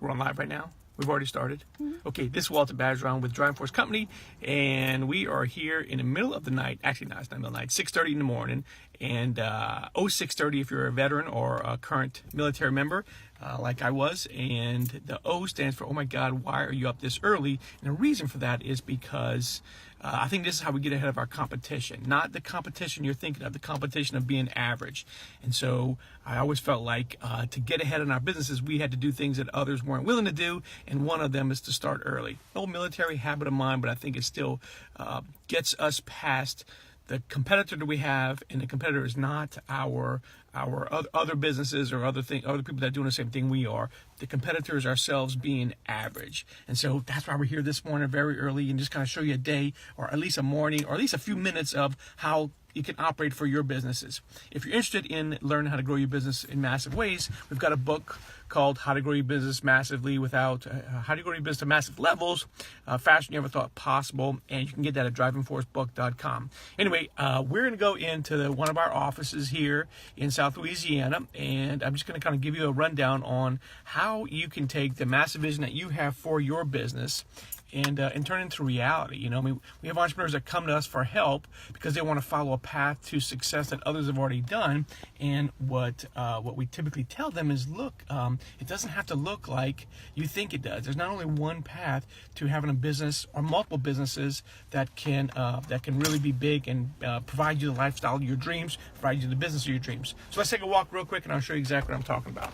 We're on live right now. We've already started. Okay, this is Walter Bergeron with Driving Force Company, and we are here in the middle of the night. Actually, no, it's not middle of the night. 6:30 in the morning, and 06:30 if you're a veteran or a current military member, like I was. And the O stands for, oh my God, why are you up this early? And the reason for that is because I think this is how we get ahead of our competition. Not the competition you're thinking of, the competition of being average. And so I always felt like to get ahead in our businesses, we had to do things that others weren't willing to do. And one of them is to start early. Old military habit of mine, but I think it still gets us past the competitor that we have, and the competitor is not our other businesses or other people that are doing the same thing we are. The competitor is ourselves being average. And so that's why we're here this morning very early and just kind of show you a day, or at least a morning, or at least a few minutes of how you can operate for your businesses. If you're interested in learning how to grow your business in massive ways, we've got a book called How to Grow Your Business Massively Without, How to Grow Your Business to Massive Levels, Faster Than You Ever Thought Possible, and you can get that at drivingforcebook.com. Anyway, we're going to go into one of our offices here in South Louisiana, and I'm just going to kind of give you a rundown on how you can take the massive vision that you have for your business and turn it into reality. You know, I mean, we have entrepreneurs that come to us for help because they want to follow a path to success that others have already done. And what we typically tell them is, look, it doesn't have to look like you think it does. There's not only one path to having a business or multiple businesses that can really be big and provide you the lifestyle of your dreams, provide you the business of your dreams. So let's take a walk real quick, and I'll show you exactly what I'm talking about.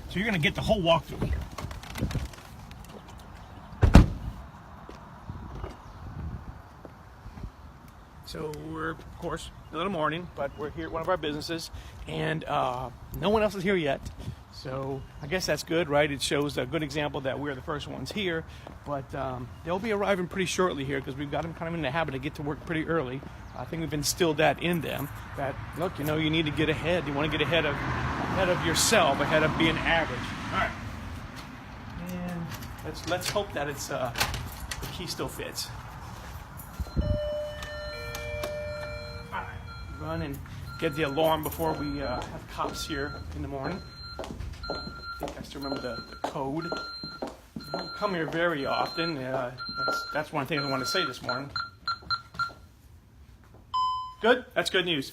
So you're going to get the whole walkthrough here. So we're, of course, a little morning, but we're here at one of our businesses, and no one else is here yet. So I guess that's good, right? It shows a good example that we're the first ones here, but they'll be arriving pretty shortly here because we've got them kind of in the habit to get to work pretty early. I think we've instilled that in them, that, look, you know, you need to get ahead. You want to get ahead of yourself, ahead of being average. All right. And let's hope that it's the key still fits. Run and get the alarm before we have cops here in the morning. I think I still remember the code. I don't come here very often. That's one thing I want to say this morning. Good? That's good news.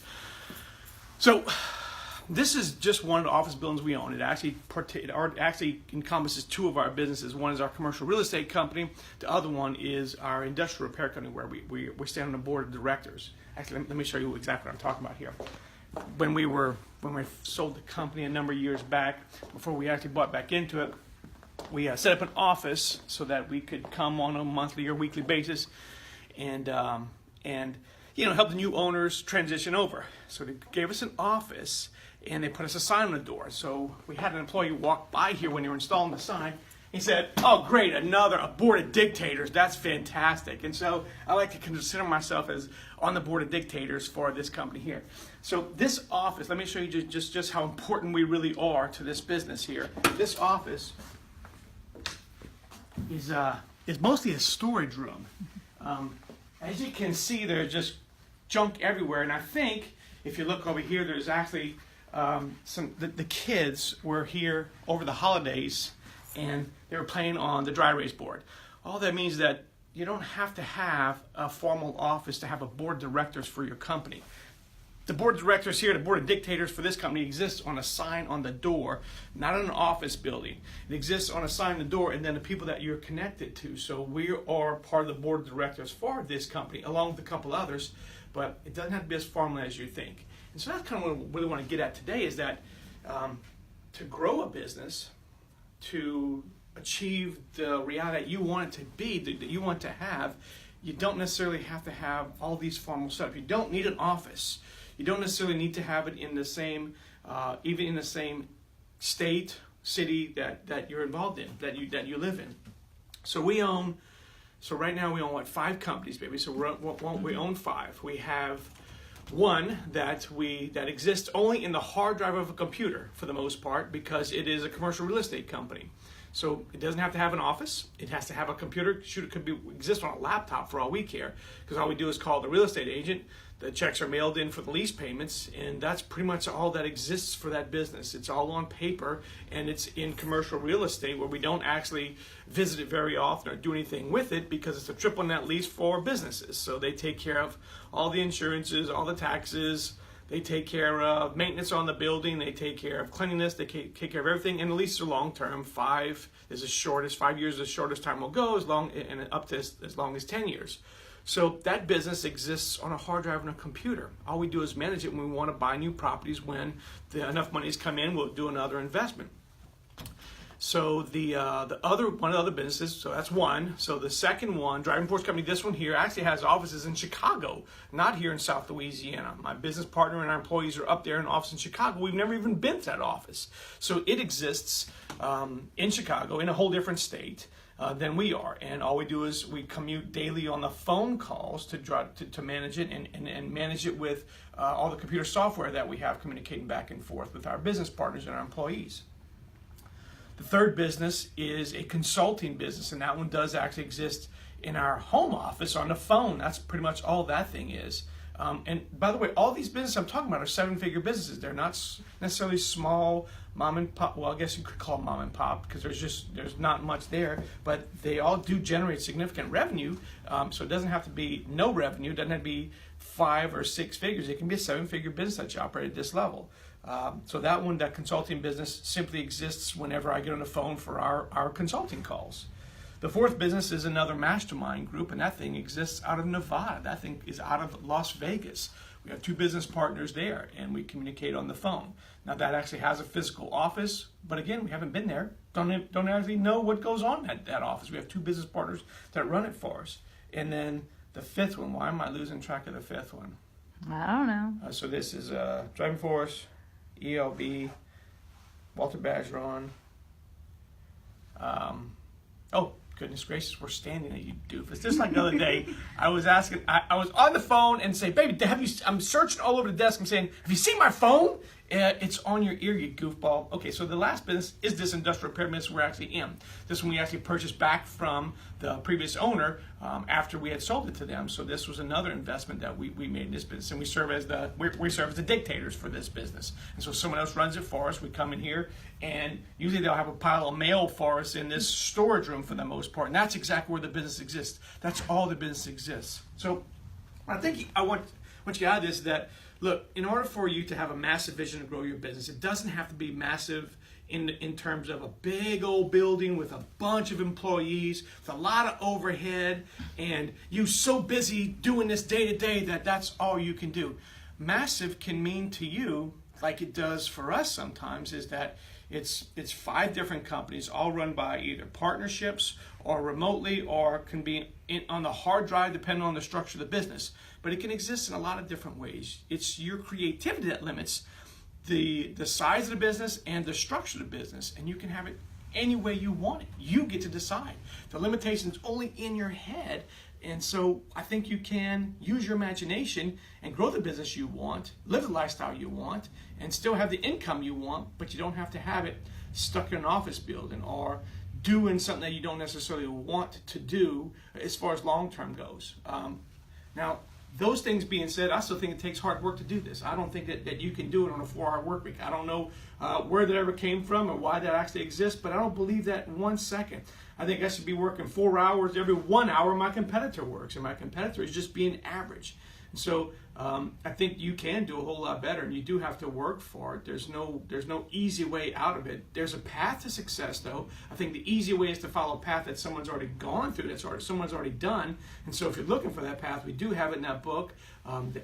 So this is just one of the office buildings we own. It actually encompasses two of our businesses. One is our commercial real estate company. The other one is our industrial repair company, where we stand on the board of directors. Actually, let me show you exactly what I'm talking about here. When we sold the company a number of years back, before we actually bought back into it, we set up an office so that we could come on a monthly or weekly basis and help the new owners transition over. So they gave us an office, and they put us a sign on the door. So we had an employee walk by here when they were installing the sign. He said, oh, great, another board of dictators. That's fantastic. And so I like to consider myself as on the board of dictators for this company here. So this office, let me show you just how important we really are to this business here. This office is mostly a storage room. As you can see, there's just junk everywhere. And I think if you look over here, there's actually the kids were here over the holidays, and they were playing on the dry erase board. All that means is that you don't have to have a formal office to have a board of directors for your company. The board of directors here, the board of dictators for this company, exists on a sign on the door, not in an office building. It exists on a sign on the door, and then the people that you're connected to. So we are part of the board of directors for this company, along with a couple others, but it doesn't have to be as formal as you think. And so that's kind of what I really want to get at today, is that to grow a business, to achieve the reality that you want it to be, that you want to have, you don't necessarily have to have all these formal stuff. You don't need an office. You don't necessarily need to have it in the same, even in the same state, city that you're involved in, that you live in. So right now we own 5 companies, baby. So we own 5. We have one that exists only in the hard drive of a computer for the most part, because it is a commercial real estate company. So it doesn't have to have an office. It has to have a computer. Shoot, it could exist on a laptop for all we care, because all we do is call the real estate agent. The checks are mailed in for the lease payments, and that's pretty much all that exists for that business. It's all on paper, and it's in commercial real estate where we don't actually visit it very often or do anything with it, because it's a triple net lease for businesses. So they take care of all the insurances, all the taxes. They take care of maintenance on the building. They take care of cleanliness. They take care of everything. And the leases are long term. 5 is the shortest. 5 years is the shortest time will go, and up to as long as 10 years. So that business exists on a hard drive and a computer. All we do is manage it when we want to buy new properties. When enough money has come in, we'll do another investment. So one of the other businesses, so that's one. So the second one, Driving Force Company, this one here actually has offices in Chicago, not here in South Louisiana. My business partner and our employees are up there in an office in Chicago. We've never even been to that office. So it exists in Chicago, in a whole different state than we are. And all we do is we commute daily on the phone calls to manage it and manage it with all the computer software that we have communicating back and forth with our business partners and our employees. The third business is a consulting business, and that one does actually exist in our home office on the phone. That's pretty much all that thing is. And by the way, all these businesses I'm talking about are 7-figure businesses. They're not necessarily small mom and pop. Well, I guess you could call them mom and pop, because there's not much there, but they all do generate significant revenue. So it doesn't have to be no revenue. It doesn't have to be 5 or 6 figures. It can be a 7-figure business that you operate at this level. So that consulting business simply exists whenever I get on the phone for our consulting calls. The fourth business is another mastermind group, and that thing exists out of Nevada. That thing is out of Las Vegas. We have 2 business partners there, and we communicate on the phone. Now, that actually has a physical office, but again, we haven't been there. Don't actually know what goes on at that office. We have 2 business partners that run it for us. And then the fifth one, why am I losing track of the fifth one? I don't know. So this is Driving Force, ELB, Walter Bergeron. Oh, goodness gracious, we're standing at you doofus. Just like the other day, I was asking, I was on the phone and say, baby, I'm searching all over the desk. I'm saying, have you seen my phone? It's on your ear, you goofball. Okay, so the last business is this industrial repair business we're actually in. This one we actually purchased back from the previous owner after we had sold it to them. So this was another investment that we made in this business, and we serve as the dictators for this business. And so someone else runs it for us. We come in here, and usually they'll have a pile of mail for us in this storage room for the most part, and that's exactly where the business exists. That's all the business exists. So I think I want you out of this that, look, in order for you to have a massive vision to grow your business, it doesn't have to be massive in terms of a big old building with a bunch of employees, with a lot of overhead, and you so busy doing this day to day that that's all you can do. Massive can mean to you, like it does for us sometimes, is that it's 5 different companies, all run by either partnerships or remotely, or can be on the hard drive, depending on the structure of the business. But it can exist in a lot of different ways. It's your creativity that limits the size of the business and the structure of the business, and you can have it any way you want it. You get to decide. The limitation's only in your head. And so I think you can use your imagination and grow the business you want, live the lifestyle you want, and still have the income you want, but you don't have to have it stuck in an office building or doing something that you don't necessarily want to do as far as long-term goes. Now, those things being said, I still think it takes hard work to do this. I don't think that you can do it on a 4-hour work week. I don't know where that ever came from or why that actually exists, but I don't believe that in 1 second. I think I should be working 4 hours every 1 hour my competitor works, and my competitor is just being average. And so I think you can do a whole lot better, and you do have to work for it. There's no easy way out of it. There's a path to success, though. I think the easy way is to follow a path that someone's already gone through, someone's already done. And so if you're looking for that path, we do have it in that book, the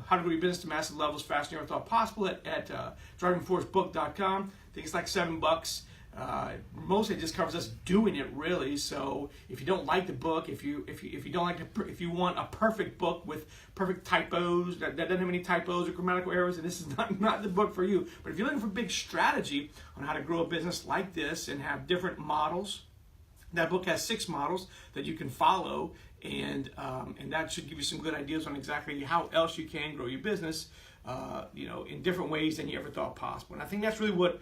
How to Grow Your Business to Massive Levels Faster Than You Ever Thought Possible at drivingforcebook.com. I think it's like $7. Mostly it just covers us doing it, really. So if you don't like the book, if you want a perfect book with perfect typos that doesn't have any typos or grammatical errors, and this is not the book for you. But if you're looking for big strategy on how to grow a business like this and have different models, that book has 6 models that you can follow, and that should give you some good ideas on exactly how else you can grow your business. in different ways than you ever thought possible. And I think that's really what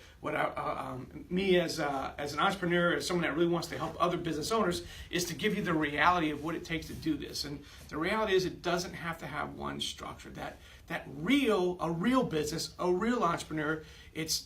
me as an entrepreneur, as someone that really wants to help other business owners, is to give you the reality of what it takes to do this. And the reality is, it doesn't have to have one structure. A real business, a real entrepreneur,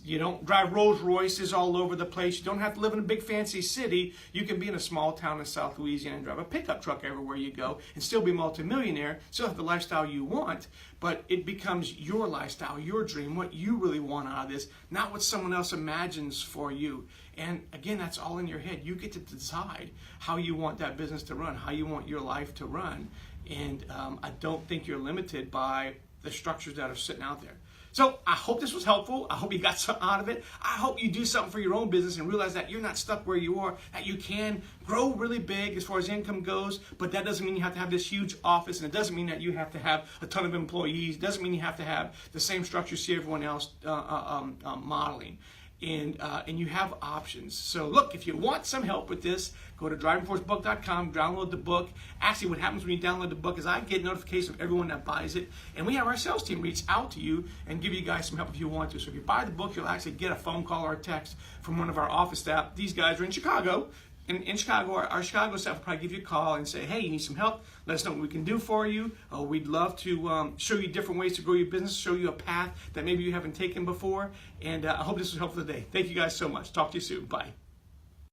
you don't drive Rolls Royces all over the place. You don't have to live in a big fancy city. You can be in a small town in South Louisiana and drive a pickup truck everywhere you go and still be a multimillionaire, still have the lifestyle you want, but it becomes your lifestyle, your dream, what you really want out of this, not what someone else imagines for you. And again, that's all in your head. You get to decide how you want that business to run, how you want your life to run. And I don't think you're limited by the structures that are sitting out there. So I hope this was helpful. I hope you got something out of it. I hope you do something for your own business and realize that you're not stuck where you are, that you can grow really big as far as income goes, but that doesn't mean you have to have this huge office, and it doesn't mean that you have to have a ton of employees. It doesn't mean you have to have the same structure you see everyone else modeling. And you have options. So look, if you want some help with this, go to drivingforcebook.com, download the book. Actually, what happens when you download the book is I get notification of everyone that buys it, and we have our sales team reach out to you and give you guys some help if you want to. So if you buy the book, you'll actually get a phone call or a text from one of our office staff. These guys are in Chicago. In Chicago, our Chicago staff will probably give you a call and say, hey, you need some help? Let us know what we can do for you. We'd love to show you different ways to grow your business, show you a path that maybe you haven't taken before. And I hope this was helpful today. Thank you guys so much. Talk to you soon. Bye.